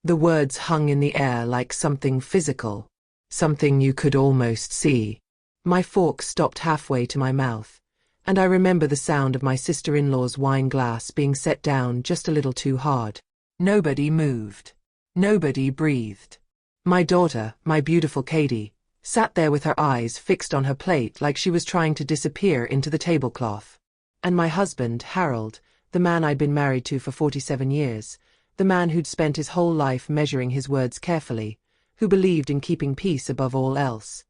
The words hung in the air like something physical, something you could almost see. My fork stopped halfway to my mouth, and I remember the sound of my sister-in-law's wine glass being set down just a little too hard. Nobody moved. Nobody breathed. My daughter, my beautiful Katie, sat there with her eyes fixed on her plate like she was trying to disappear into the tablecloth. And my husband, Harold, the man I'd been married to for 47 years, the man who'd spent his whole life measuring his words carefully, who believed in keeping peace above all else.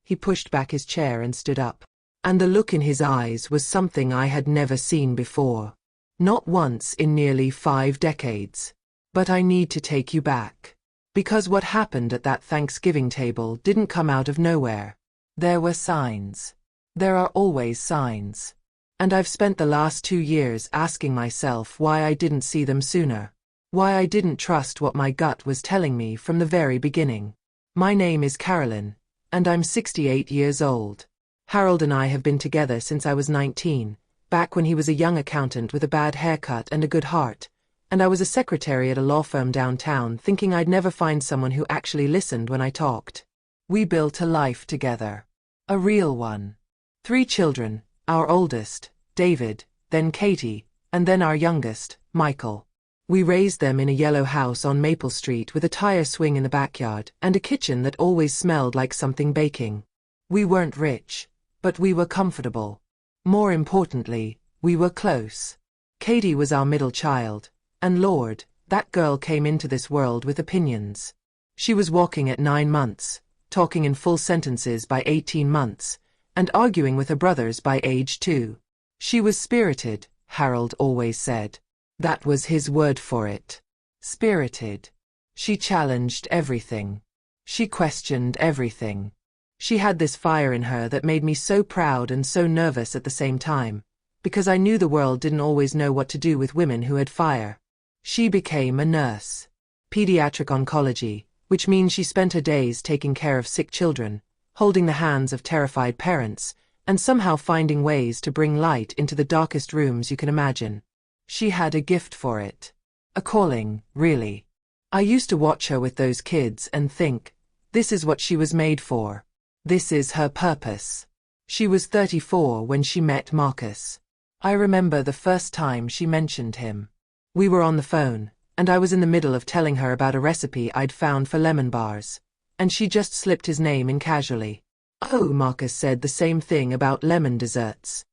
He pushed back his chair and stood up. And the look in his eyes was something I had never seen before. Not once in nearly 5 decades. But I need to take you back. Because what happened at that Thanksgiving table didn't come out of nowhere. There were signs. There are always signs. And I've spent the last 2 years asking myself why I didn't see them sooner. Why I didn't trust what my gut was telling me from the very beginning. My name is Carolyn, and I'm 68 years old. Harold and I have been together since I was 19, back when he was a young accountant with a bad haircut and a good heart, and I was a secretary at a law firm downtown thinking I'd never find someone who actually listened when I talked. We built a life together. A real one. 3 children, our oldest, David, then Katie, and then our youngest, Michael. We raised them in a yellow house on Maple Street with a tire swing in the backyard and a kitchen that always smelled like something baking. We weren't rich, but we were comfortable. More importantly, we were close. Katie was our middle child, and Lord, that girl came into this world with opinions. She was walking at 9 months, talking in full sentences by 18 months, and arguing with her brothers by age 2. She was spirited, Harold always said. That was his word for it. Spirited. She challenged everything. She questioned everything. She had this fire in her that made me so proud and so nervous at the same time, because I knew the world didn't always know what to do with women who had fire. She became a nurse. Pediatric oncology, which means she spent her days taking care of sick children, holding the hands of terrified parents, and somehow finding ways to bring light into the darkest rooms you can imagine. She had a gift for it. A calling, really. I used to watch her with those kids and think, this is what she was made for. This is her purpose. She was 34 when she met Marcus. I remember the first time she mentioned him. We were on the phone, and I was in the middle of telling her about a recipe I'd found for lemon bars, and she just slipped his name in casually. Oh, Marcus said the same thing about lemon desserts.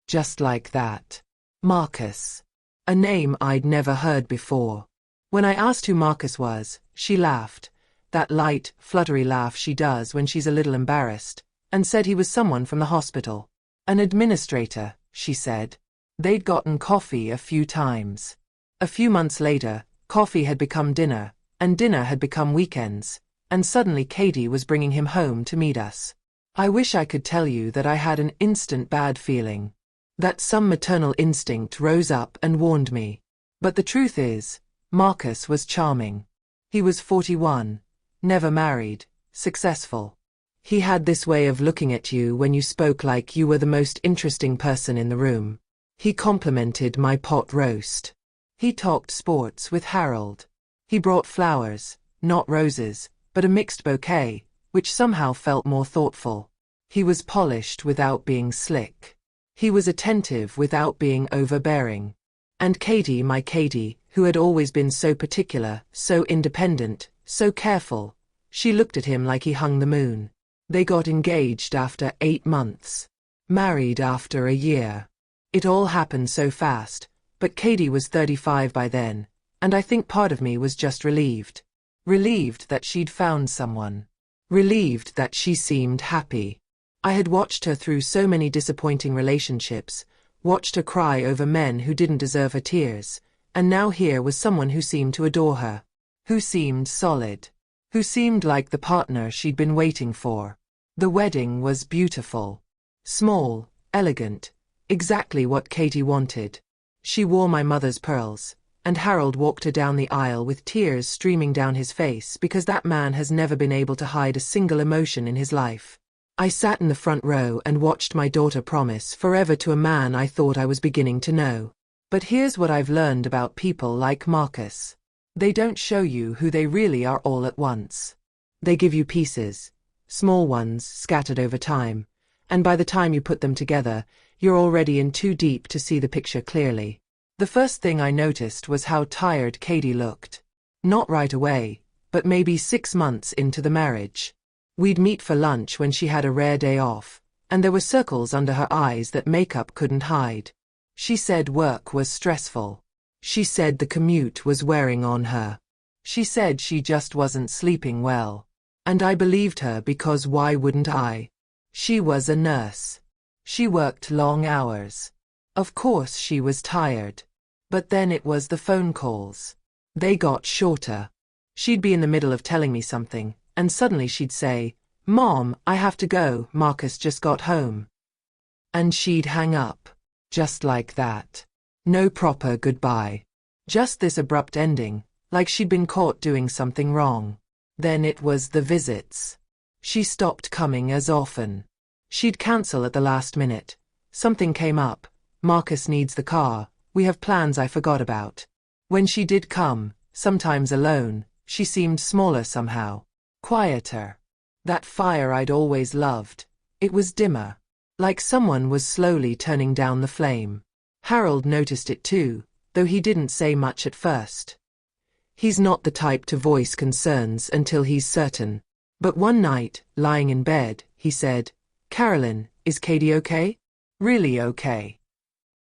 Just like that. Marcus. A name I'd never heard before. When I asked who Marcus was, she laughed, that light, fluttery laugh she does when she's a little embarrassed, and said he was someone from the hospital. An administrator, she said. They'd gotten coffee a few times. A few months later, coffee had become dinner, and dinner had become weekends, and suddenly Katie was bringing him home to meet us. I wish I could tell you that I had an instant bad feeling. That some maternal instinct rose up and warned me. But the truth is, Marcus was charming. He was 41, never married, successful. He had this way of looking at you when you spoke like you were the most interesting person in the room. He complimented my pot roast. He talked sports with Harold. He brought flowers, not roses, but a mixed bouquet, which somehow felt more thoughtful. He was polished without being slick. He was attentive without being overbearing. And Katie, my Katie, who had always been so particular, so independent, so careful, she looked at him like he hung the moon. They got engaged after 8 months. Married after a year. It all happened so fast, but Katie was 35 by then, and I think part of me was just relieved. Relieved that she'd found someone. Relieved that she seemed happy. I had watched her through so many disappointing relationships, watched her cry over men who didn't deserve her tears, and now here was someone who seemed to adore her. Who seemed solid. Who seemed like the partner she'd been waiting for. The wedding was beautiful. Small, elegant, exactly what Katie wanted. She wore my mother's pearls, and Harold walked her down the aisle with tears streaming down his face because that man has never been able to hide a single emotion in his life. I sat in the front row and watched my daughter promise forever to a man I thought I was beginning to know. But here's what I've learned about people like Marcus. They don't show you who they really are all at once. They give you pieces, small ones scattered over time, and by the time you put them together, you're already in too deep to see the picture clearly. The first thing I noticed was how tired Katie looked. Not right away, but maybe 6 months into the marriage. We'd meet for lunch when she had a rare day off, and there were circles under her eyes that makeup couldn't hide. She said work was stressful. She said the commute was wearing on her. She said she just wasn't sleeping well. And I believed her because why wouldn't I? She was a nurse. She worked long hours. Of course she was tired. But then it was the phone calls. They got shorter. She'd be in the middle of telling me something, and suddenly she'd say, "Mom, I have to go, Marcus just got home." And she'd hang up. Just like that. No proper goodbye. Just this abrupt ending, like she'd been caught doing something wrong. Then it was the visits. She stopped coming as often. She'd cancel at the last minute. Something came up. Marcus needs the car. We have plans I forgot about. When she did come, sometimes alone, she seemed smaller somehow. Quieter. That fire I'd always loved. It was dimmer. Like someone was slowly turning down the flame. Harold noticed it too, though he didn't say much at first. He's not the type to voice concerns until he's certain. But one night, lying in bed, he said, "Carolyn, is Katie okay? Really okay?"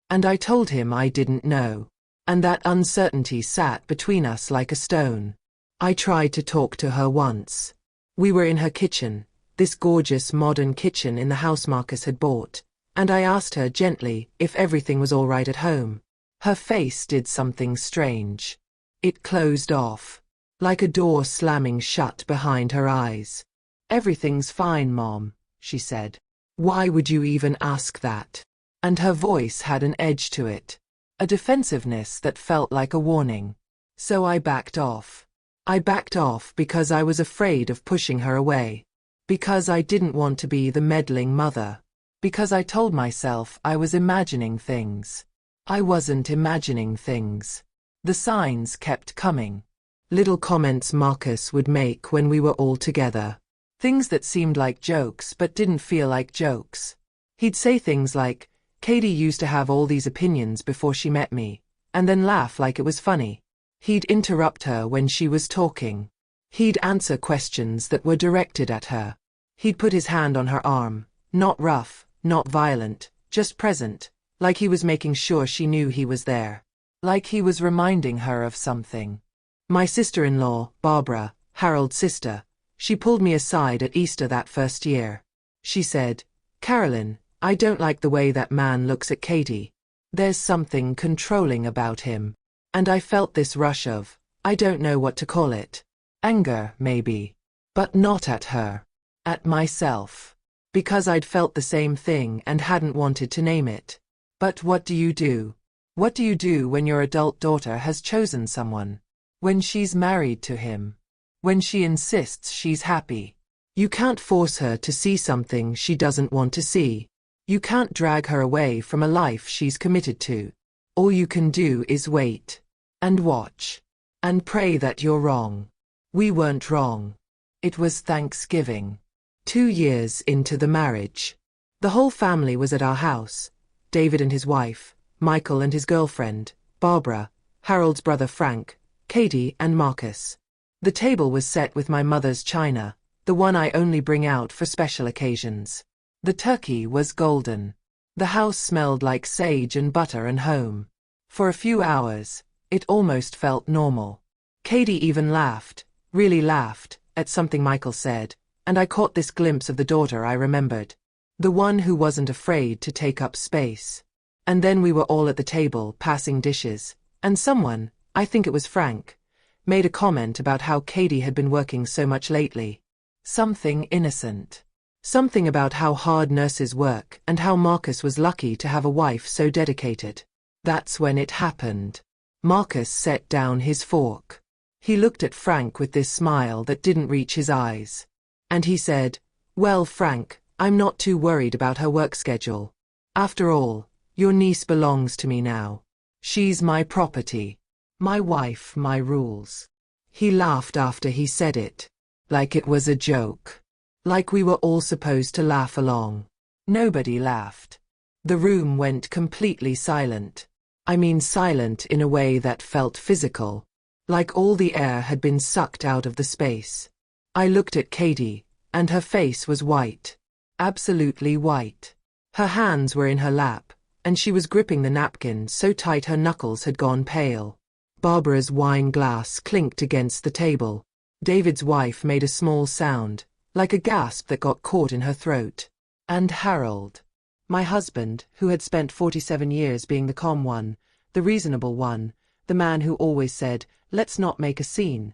And I told him I didn't know. And that uncertainty sat between us like a stone. I tried to talk to her once. We were in her kitchen, this gorgeous modern kitchen in the house Marcus had bought, and I asked her gently if everything was all right at home. Her face did something strange. It closed off, like a door slamming shut behind her eyes. "Everything's fine, Mom," she said. "Why would you even ask that?" And her voice had an edge to it, a defensiveness that felt like a warning. So I backed off. I backed off because I was afraid of pushing her away. Because I didn't want to be the meddling mother. Because I told myself I was imagining things. I wasn't imagining things. The signs kept coming. Little comments Marcus would make when we were all together. Things that seemed like jokes but didn't feel like jokes. He'd say things like, "Katie used to have all these opinions before she met me," and then laugh like it was funny. He'd interrupt her when she was talking. He'd answer questions that were directed at her. He'd put his hand on her arm, not rough, not violent, just present, like he was making sure she knew he was there. Like he was reminding her of something. My sister-in-law, Barbara, Harold's sister, she pulled me aside at Easter that first year. She said, "Carolyn, I don't like the way that man looks at Katie. There's something controlling about him." And I felt this rush of, I don't know what to call it. Anger, maybe. But not at her. At myself. Because I'd felt the same thing and hadn't wanted to name it. But what do you do? What do you do when your adult daughter has chosen someone? When she's married to him? When she insists she's happy? You can't force her to see something she doesn't want to see. You can't drag her away from a life she's committed to. All you can do is wait. And watch. And pray that you're wrong. We weren't wrong. It was Thanksgiving. 2 years into the marriage. The whole family was at our house. David and his wife, Michael and his girlfriend, Barbara, Harold's brother Frank, Katie and Marcus. The table was set with my mother's china, the one I only bring out for special occasions. The turkey was golden. The house smelled like sage and butter and home. For a few hours, it almost felt normal. Katie even laughed, really laughed, at something Michael said, and I caught this glimpse of the daughter I remembered. The one who wasn't afraid to take up space. And then we were all at the table passing dishes, and someone, I think it was Frank, made a comment about how Katie had been working so much lately. Something innocent. Something about how hard nurses work and how Marcus was lucky to have a wife so dedicated. That's when it happened. Marcus set down his fork. He looked at Frank with this smile that didn't reach his eyes. And he said, "Well, Frank, I'm not too worried about her work schedule. After all, your niece belongs to me now. She's my property. My wife, my rules. He laughed after he said it. Like it was a joke. Like we were all supposed to laugh along. Nobody laughed. The room went completely silent. I mean silent in a way that felt physical. Like all the air had been sucked out of the space. I looked at Katie, and her face was white. Absolutely white. Her hands were in her lap, and she was gripping the napkin so tight her knuckles had gone pale. Barbara's wine glass clinked against the table. David's wife made a small sound, like a gasp that got caught in her throat. And Harold. My husband, who had spent 47 years being the calm one, the reasonable one, the man who always said, "Let's not make a scene."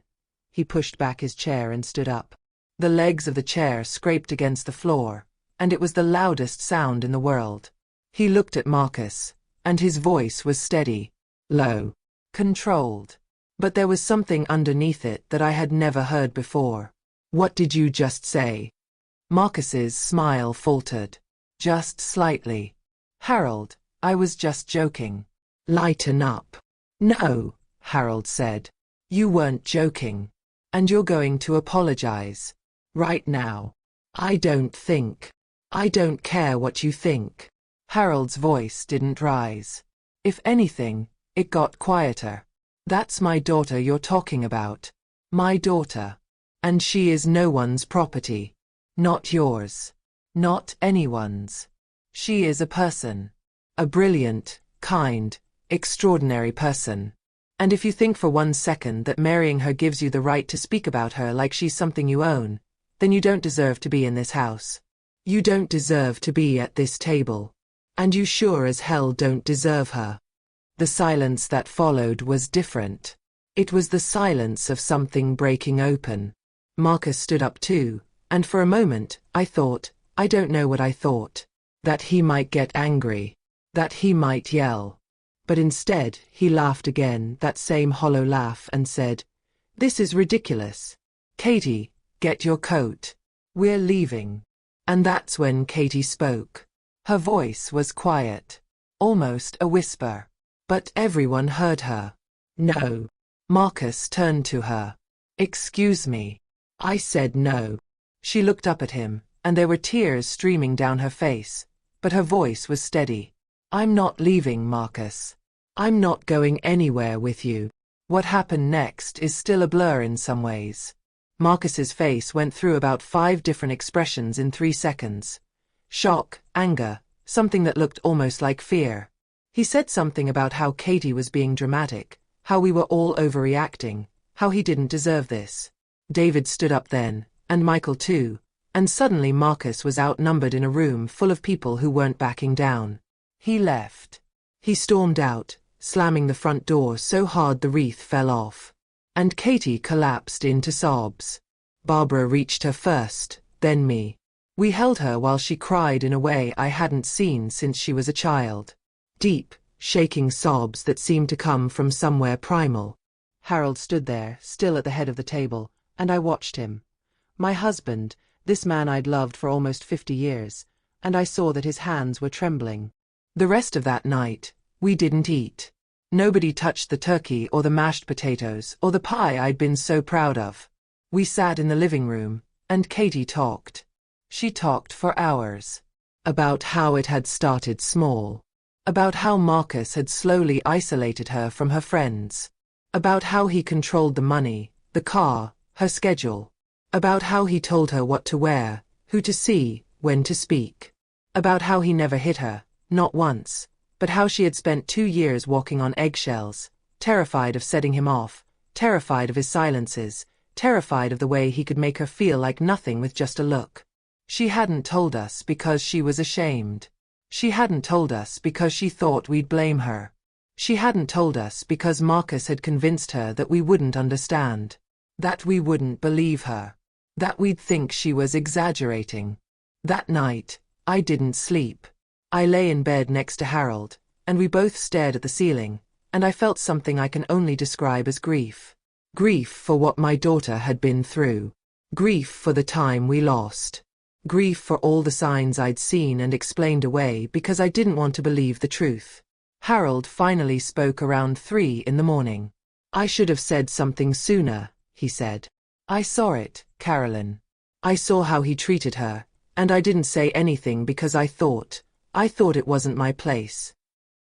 He pushed back his chair and stood up. The legs of the chair scraped against the floor, and it was the loudest sound in the world. He looked at Marcus, and his voice was steady, low, controlled. But there was something underneath it that I had never heard before. "What did you just say?" Marcus's smile faltered. "Just slightly. Harold, I was just joking." "Lighten up." "No," Harold said. "You weren't joking. And you're going to apologize. Right now." "I don't think. I don't care what you think." Harold's voice didn't rise. If anything, it got quieter. "That's my daughter you're talking about. My daughter. And she is no one's property. Not yours. Not anyone's. She is a person. A brilliant, kind, extraordinary person. And if you think for 1 second that marrying her gives you the right to speak about her like she's something you own, then you don't deserve to be in this house. You don't deserve to be at this table. And you sure as hell don't deserve her." The silence that followed was different. It was the silence of something breaking open. Marcus stood up too, and for a moment, I thought, I don't know what I thought. That he might get angry. That he might yell. But instead, he laughed again, that same hollow laugh, and said, "This is ridiculous. Katie, get your coat. We're leaving." And that's when Katie spoke. Her voice was quiet. Almost a whisper. But everyone heard her. "No." Marcus turned to her. "Excuse me." I said no. She looked up at him, and there were tears streaming down her face, but her voice was steady. "I'm not leaving, Marcus. I'm not going anywhere with you." What happened next is still a blur in some ways. Marcus's face went through about 5 different expressions in 3 seconds. Shock, anger, something that looked almost like fear. He said something about how Katie was being dramatic, how we were all overreacting, how he didn't deserve this. David stood up then, and Michael too, and suddenly Marcus was outnumbered in a room full of people who weren't backing down. He left. He stormed out, slamming the front door so hard the wreath fell off. And Katie collapsed into sobs. Barbara reached her first, then me. We held her while she cried in a way I hadn't seen since she was a child. Deep, shaking sobs that seemed to come from somewhere primal. Harold stood there, still at the head of the table, and I watched him. My husband, this man I'd loved for almost 50 years, and I saw that his hands were trembling. The rest of that night, we didn't eat. Nobody touched the turkey or the mashed potatoes or the pie I'd been so proud of. We sat in the living room, and Katie talked. She talked for hours. About how it had started small. About how Marcus had slowly isolated her from her friends. About how he controlled the money, the car, her schedule. About how he told her what to wear, who to see, when to speak. About how he never hit her, not once, but how she had spent 2 years walking on eggshells, terrified of setting him off, terrified of his silences, terrified of the way he could make her feel like nothing with just a look. She hadn't told us because she was ashamed. She hadn't told us because she thought we'd blame her. She hadn't told us because Marcus had convinced her that we wouldn't understand. That we wouldn't believe her. That we'd think she was exaggerating. That night, I didn't sleep. I lay in bed next to Harold, and we both stared at the ceiling, and I felt something I can only describe as grief. Grief for what my daughter had been through. Grief for the time we lost. Grief for all the signs I'd seen and explained away because I didn't want to believe the truth. Harold finally spoke around 3 in the morning. I should have said something sooner, he said. I saw it, Carolyn. I saw how he treated her, and I didn't say anything because I thought it wasn't my place.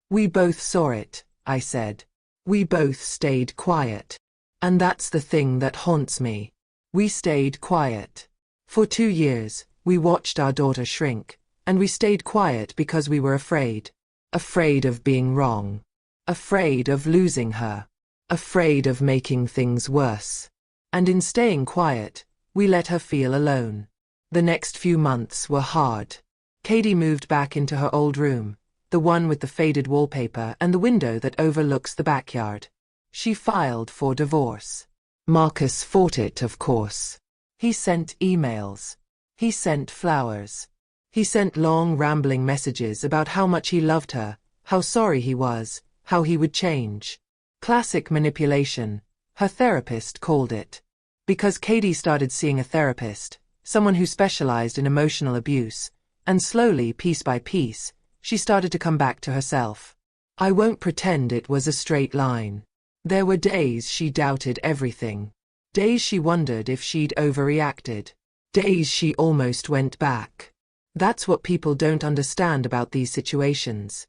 We both saw it, I said. We both stayed quiet. And that's the thing that haunts me. We stayed quiet. For 2 years, we watched our daughter shrink, and we stayed quiet because we were afraid. Afraid of being wrong. Afraid of losing her. Afraid of making things worse. And in staying quiet, we let her feel alone. The next few months were hard. Katie moved back into her old room, the one with the faded wallpaper and the window that overlooks the backyard. She filed for divorce. Marcus fought it, of course. He sent emails. He sent flowers. He sent long rambling messages about how much he loved her, how sorry he was, how he would change. Classic manipulation, her therapist called it. Because Katie started seeing a therapist, someone who specialized in emotional abuse, and slowly, piece by piece, she started to come back to herself. I won't pretend it was a straight line. There were days she doubted everything. Days she wondered if she'd overreacted. Days she almost went back. That's what people don't understand about these situations.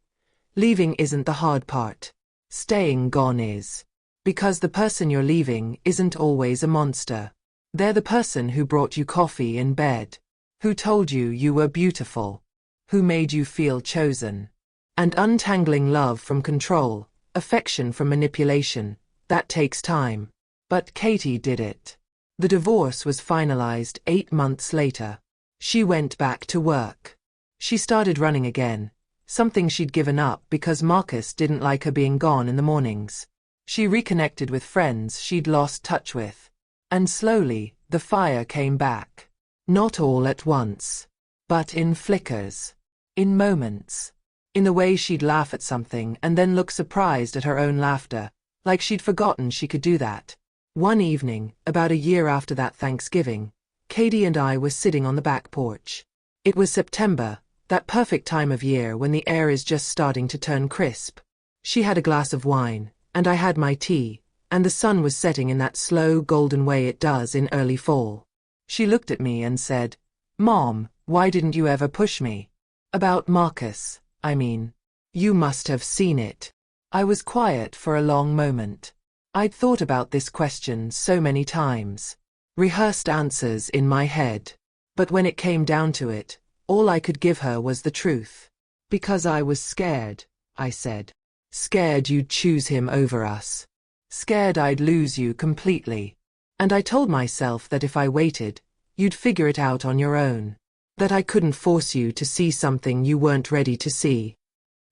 Leaving isn't the hard part. Staying gone is. Because the person you're leaving isn't always a monster. They're the person who brought you coffee in bed. Who told you you were beautiful. Who made you feel chosen. And untangling love from control, affection from manipulation, that takes time. But Katie did it. The divorce was finalized 8 months later. She went back to work. She started running again, something she'd given up because Marcus didn't like her being gone in the mornings. She reconnected with friends she'd lost touch with. And slowly, the fire came back. Not all at once. But in flickers. In moments. In the way she'd laugh at something and then look surprised at her own laughter, like she'd forgotten she could do that. One evening, about a year after that Thanksgiving, Katie and I were sitting on the back porch. It was September, that perfect time of year when the air is just starting to turn crisp. She had a glass of wine, and I had my tea, and the sun was setting in that slow golden way it does in early fall. She looked at me and said, "Mom, why didn't you ever push me? About Marcus, I mean. You must have seen it." I was quiet for a long moment. I'd thought about this question so many times. Rehearsed answers in my head. But when it came down to it, all I could give her was the truth. Because I was scared, I said. Scared you'd choose him over us. Scared I'd lose you completely. And I told myself that if I waited, you'd figure it out on your own. That I couldn't force you to see something you weren't ready to see.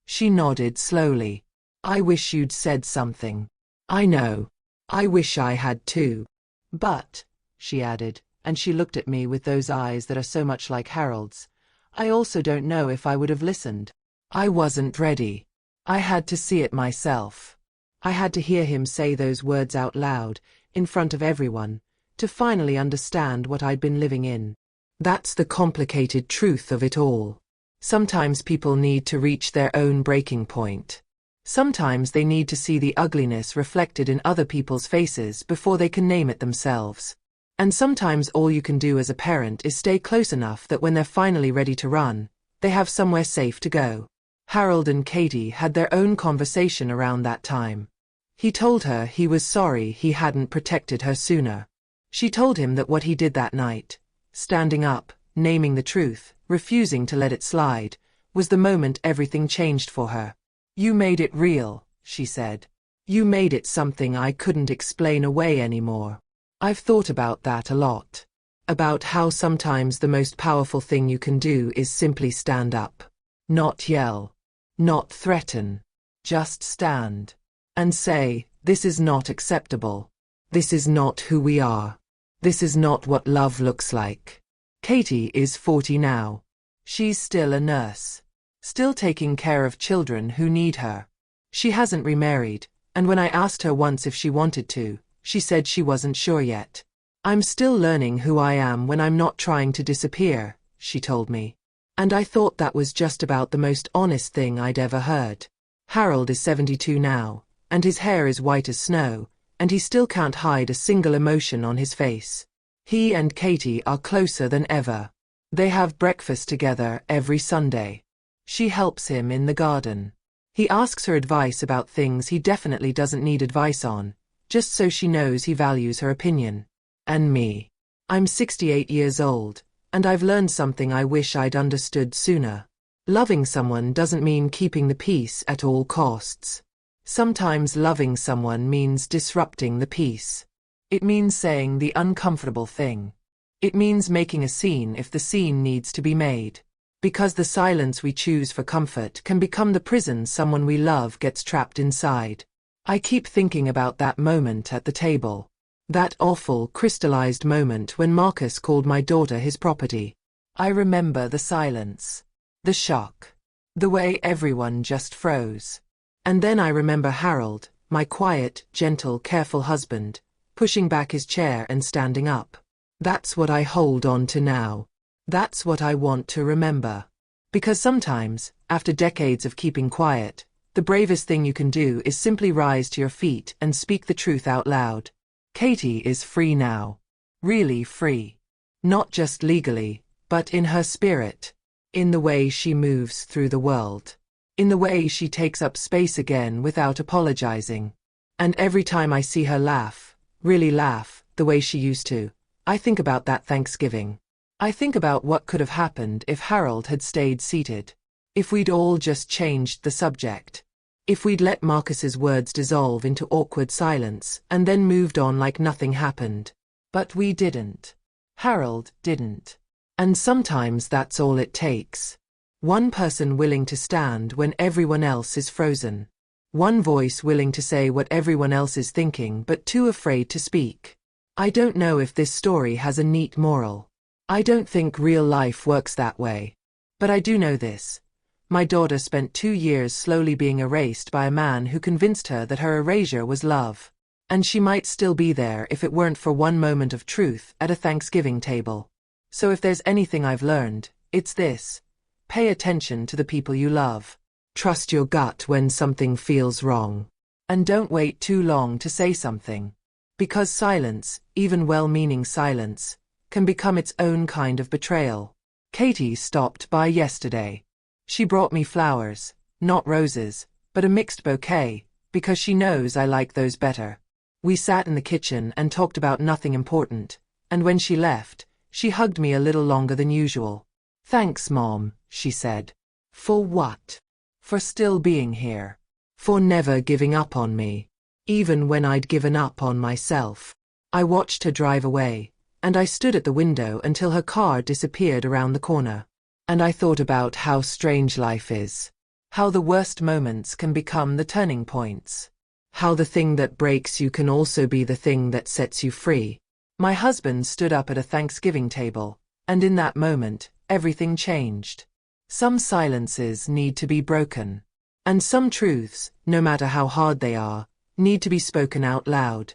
She nodded slowly. I wish you'd said something. I know. I wish I had too. But, she added, and she looked at me with those eyes that are so much like Harold's, I also don't know if I would have listened. I wasn't ready. I had to see it myself. I had to hear him say those words out loud, in front of everyone, to finally understand what I'd been living in. That's the complicated truth of it all. Sometimes people need to reach their own breaking point. Sometimes they need to see the ugliness reflected in other people's faces before they can name it themselves. And sometimes all you can do as a parent is stay close enough that when they're finally ready to run, they have somewhere safe to go. Harold and Katie had their own conversation around that time. He told her he was sorry he hadn't protected her sooner. She told him that what he did that night, standing up, naming the truth, refusing to let it slide, was the moment everything changed for her. You made it real, she said. You made it something I couldn't explain away anymore. I've thought about that a lot. About how sometimes the most powerful thing you can do is simply stand up. Not yell. Not threaten. Just stand. And say, this is not acceptable. This is not who we are. This is not what love looks like. Katie is 40 now. She's still a nurse. Still taking care of children who need her. She hasn't remarried, and when I asked her once if she wanted to, she said she wasn't sure yet. I'm still learning who I am when I'm not trying to disappear, she told me. And I thought that was just about the most honest thing I'd ever heard. Harold is 72 now, and his hair is white as snow, and he still can't hide a single emotion on his face. He and Katie are closer than ever. They have breakfast together every Sunday. She helps him in the garden. He asks her advice about things he definitely doesn't need advice on, just so she knows he values her opinion. And me. I'm 68 years old, and I've learned something I wish I'd understood sooner. Loving someone doesn't mean keeping the peace at all costs. Sometimes loving someone means disrupting the peace. It means saying the uncomfortable thing. It means making a scene if the scene needs to be made. Because the silence we choose for comfort can become the prison someone we love gets trapped inside. I keep thinking about that moment at the table. That awful, crystallized moment when Marcus called my daughter his property. I remember the silence. The shock. The way everyone just froze. And then I remember Harold, my quiet, gentle, careful husband, pushing back his chair and standing up. That's what I hold on to now. That's what I want to remember. Because sometimes, after decades of keeping quiet, the bravest thing you can do is simply rise to your feet and speak the truth out loud. Katie is free now. Really free. Not just legally, but in her spirit. In the way she moves through the world. In the way she takes up space again without apologizing. And every time I see her laugh, really laugh, the way she used to, I think about that Thanksgiving. I think about what could have happened if Harold had stayed seated. If we'd all just changed the subject. If we'd let Marcus's words dissolve into awkward silence and then moved on like nothing happened. But we didn't. Harold didn't. And sometimes that's all it takes. One person willing to stand when everyone else is frozen. One voice willing to say what everyone else is thinking but too afraid to speak. I don't know if this story has a neat moral. I don't think real life works that way. But I do know this. My daughter spent 2 years slowly being erased by a man who convinced her that her erasure was love. And she might still be there if it weren't for one moment of truth at a Thanksgiving table. So if there's anything I've learned, it's this. Pay attention to the people you love. Trust your gut when something feels wrong. And don't wait too long to say something. Because silence, even well-meaning silence, can become its own kind of betrayal. Katie stopped by yesterday. She brought me flowers, not roses, but a mixed bouquet, because she knows I like those better. We sat in the kitchen and talked about nothing important, and when she left, she hugged me a little longer than usual. Thanks, Mom, she said. For what? For still being here. For never giving up on me. Even when I'd given up on myself. I watched her drive away, and I stood at the window until her car disappeared around the corner. And I thought about how strange life is. How the worst moments can become the turning points. How the thing that breaks you can also be the thing that sets you free. My husband stood up at a Thanksgiving table, and in that moment, everything changed. Some silences need to be broken. And some truths, no matter how hard they are, need to be spoken out loud.